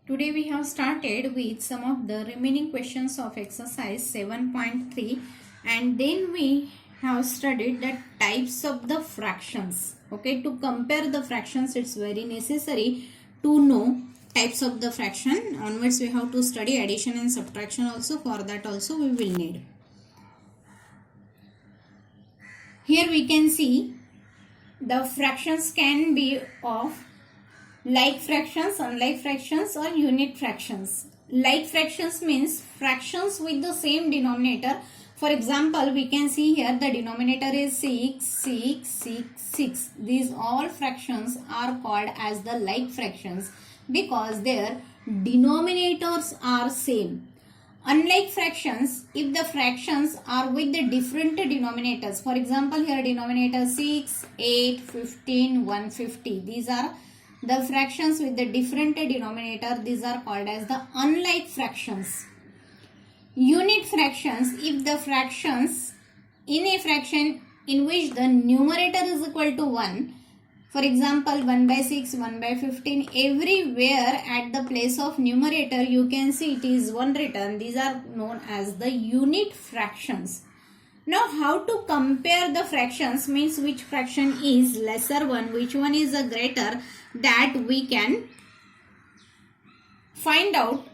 Today we have started with some of the remaining questions of exercise 7.3 and then we have studied the types of the fractions. Okay, to compare the fractions it's very necessary to know types of the fraction. Onwards we have to study addition and subtraction also. For that also we will need. Here we can see the fractions can be of like fractions, unlike fractions or unit fractions. Like fractions means fractions with the same denominator. For example, we can see here the denominator is 6, 6, 6, 6. These all fractions are called as the like fractions because their denominators are same. Unlike fractions, if the fractions are with the different denominators, for example here denominator 6, 8, 15, 150, these are the fractions with the different denominator, these are called as the unlike fractions. Unit fractions, if the fractions in a fraction in which the numerator is equal to 1, for example 1 by 6, 1 by 15, everywhere at the place of numerator you can see it is 1 written. These are known as the unit fractions. Now how to compare the fractions means which fraction is lesser one, which one is a greater, that we can find out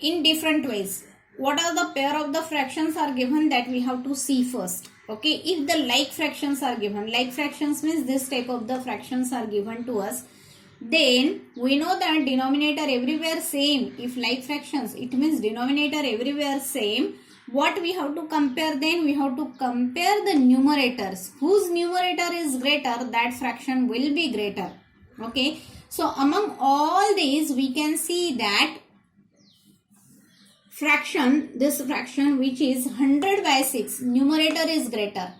in different ways. What are the pair of the fractions are given, that we have to see first. Okay, if the like fractions are given, like fractions means this type of the fractions are given to us, then we know that denominator everywhere same. If like fractions, it means denominator everywhere same. What we have to compare then? We have to compare the numerators. Whose numerator is greater, that fraction will be greater. Okay, so among all these we can see that this fraction which is 100 by 6, numerator is greater,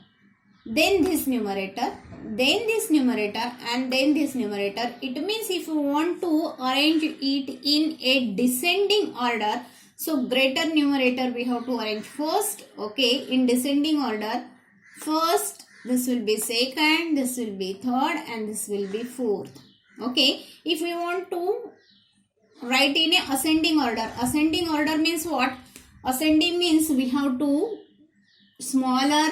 then this numerator, then this numerator and then this numerator. It means if you want to arrange it in a descending order, so greater numerator we have to arrange first. Okay, in descending order, first this will be second, this will be third and this will be fourth. Okay, if we want to write in a ascending order means what? Ascending means we have to smaller,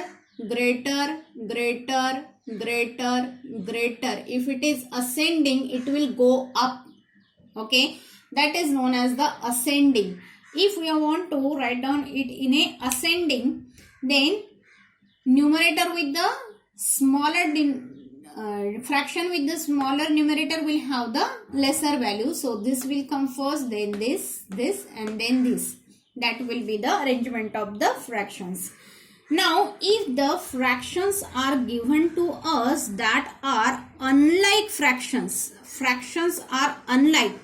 greater, greater, greater, greater. If it is ascending, it will go up. Okay, that is known as the ascending. If we want to write down it in a ascending, then numerator with the smaller fraction with the smaller numerator will have the lesser value. So this will come first, then this and then this. That will be the arrangement of the fractions. Now if the fractions are given to us that are unlike fractions are unlike.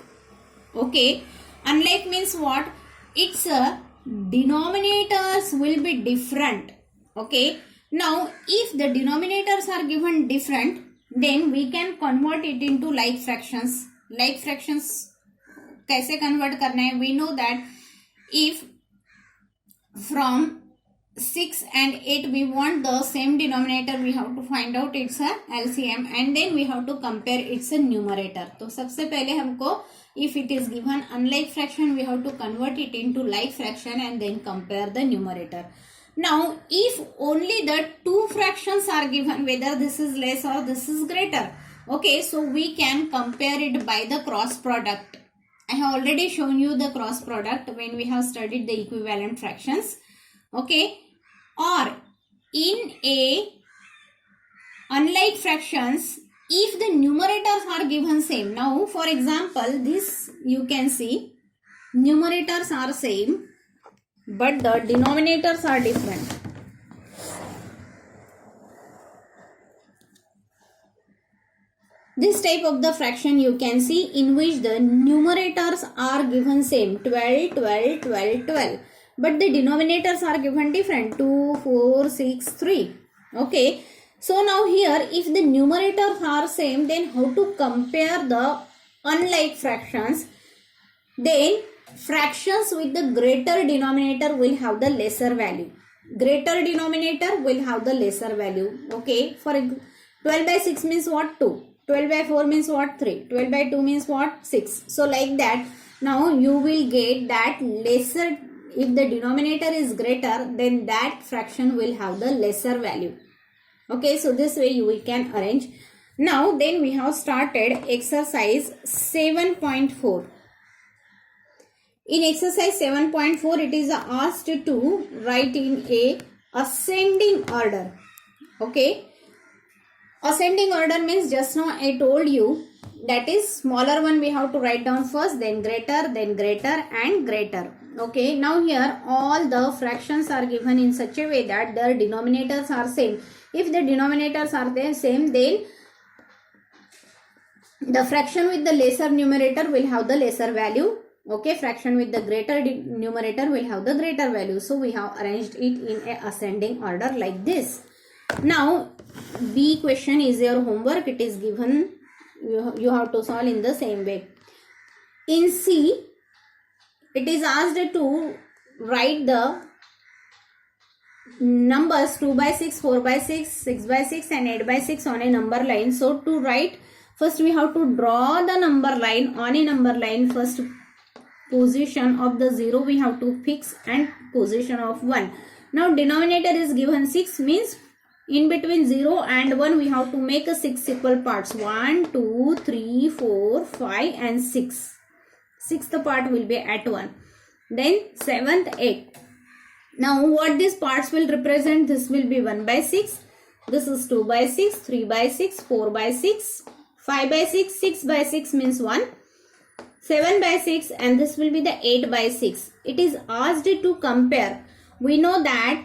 Okay, unlike means what? Its denominators will be different. Okay, now if the denominators are given different, then we can convert it into like fractions. Like fractions कैसे convert करना है? We know that if from 6 and 8 we want the same denominator, we have to find out its LCM and then we have to compare its numerator. तो सबसे पहले हमको if it is given unlike fraction, we have to convert it into like fraction and then compare the numerator. Now if only the two fractions are given, whether this is less or this is greater, okay, so we can compare it by the cross product. I have already shown you the cross product when we have studied the equivalent fractions. Okay, or in a unlike fractions, if the numerators are given same. Now for example, this you can see numerators are same but the denominators are different. This type of the fraction you can see in which the numerators are given same 12, 12, 12, 12. But the denominators are given different 2, 4, 6, 3. Okay. So now here if the numerators are same, then how to compare the unlike fractions? Then fractions with the greater denominator will have the lesser value. Greater denominator will have the lesser value. Okay. For 12 by 6 means what? 2. 12 by 4 means what? 3. 12 by 2 means what? 6. So like that Now you will get that lesser, if the denominator is greater, then that fraction will have the lesser value. Okay, so this way we can arrange. Now then we have started exercise 7.4. In exercise 7.4, it is asked to write in a ascending order. Okay, ascending order means just now I told you, that is smaller one we have to write down first, then greater and greater. Okay, now here all the fractions are given in such a way that their denominators are same. If the denominators are the same, then the fraction with the lesser numerator will have the lesser value. Okay, fraction with the greater numerator will have the greater value. So we have arranged it in a ascending order like this. Now B question is your homework. It is given, you have to solve in the same way. In C, it is asked to write the numbers 2 by 6, 4 by 6, 6 by 6 and 8 by 6 on a number line. So to write, first we have to draw the number line on a number line. First position of the 0 we have to fix and position of 1. Now denominator is given 6, means in between 0 and 1 we have to make a 6 equal parts. 1, 2, 3, 4, 5 and 6. Sixth part will be at 1. Then 7th, 8. Now what these parts will represent? This will be 1 by 6. This is 2 by 6, 3 by 6, 4 by 6, 5 by 6, 6 by 6 means 1. 7 by 6 and this will be the 8 by 6. It is asked to compare. We know that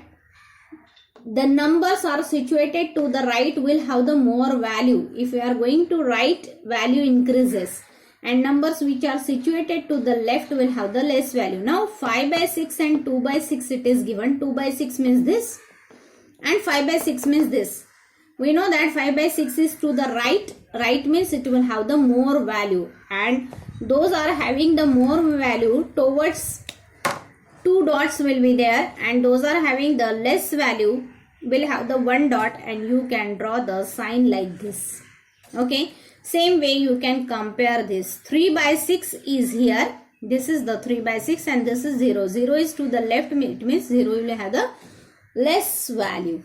the numbers are situated to the right will have the more value. If we are going to write, value increases, and numbers which are situated to the left will have the less value. Now 5 by 6 and 2 by 6 it is given. 2 by 6 means this and 5 by 6 means this. We know that 5 by 6 is to the right. Right means it will have the more value, and those are having the more value towards 2 dots will be there, and those are having the less value will have the 1 dot, and you can draw the sign like this. Okay, same way you can compare this. 3 by 6 is here. This is the 3 by 6 and this is 0. 0 is to the left, it means 0 will have the less value.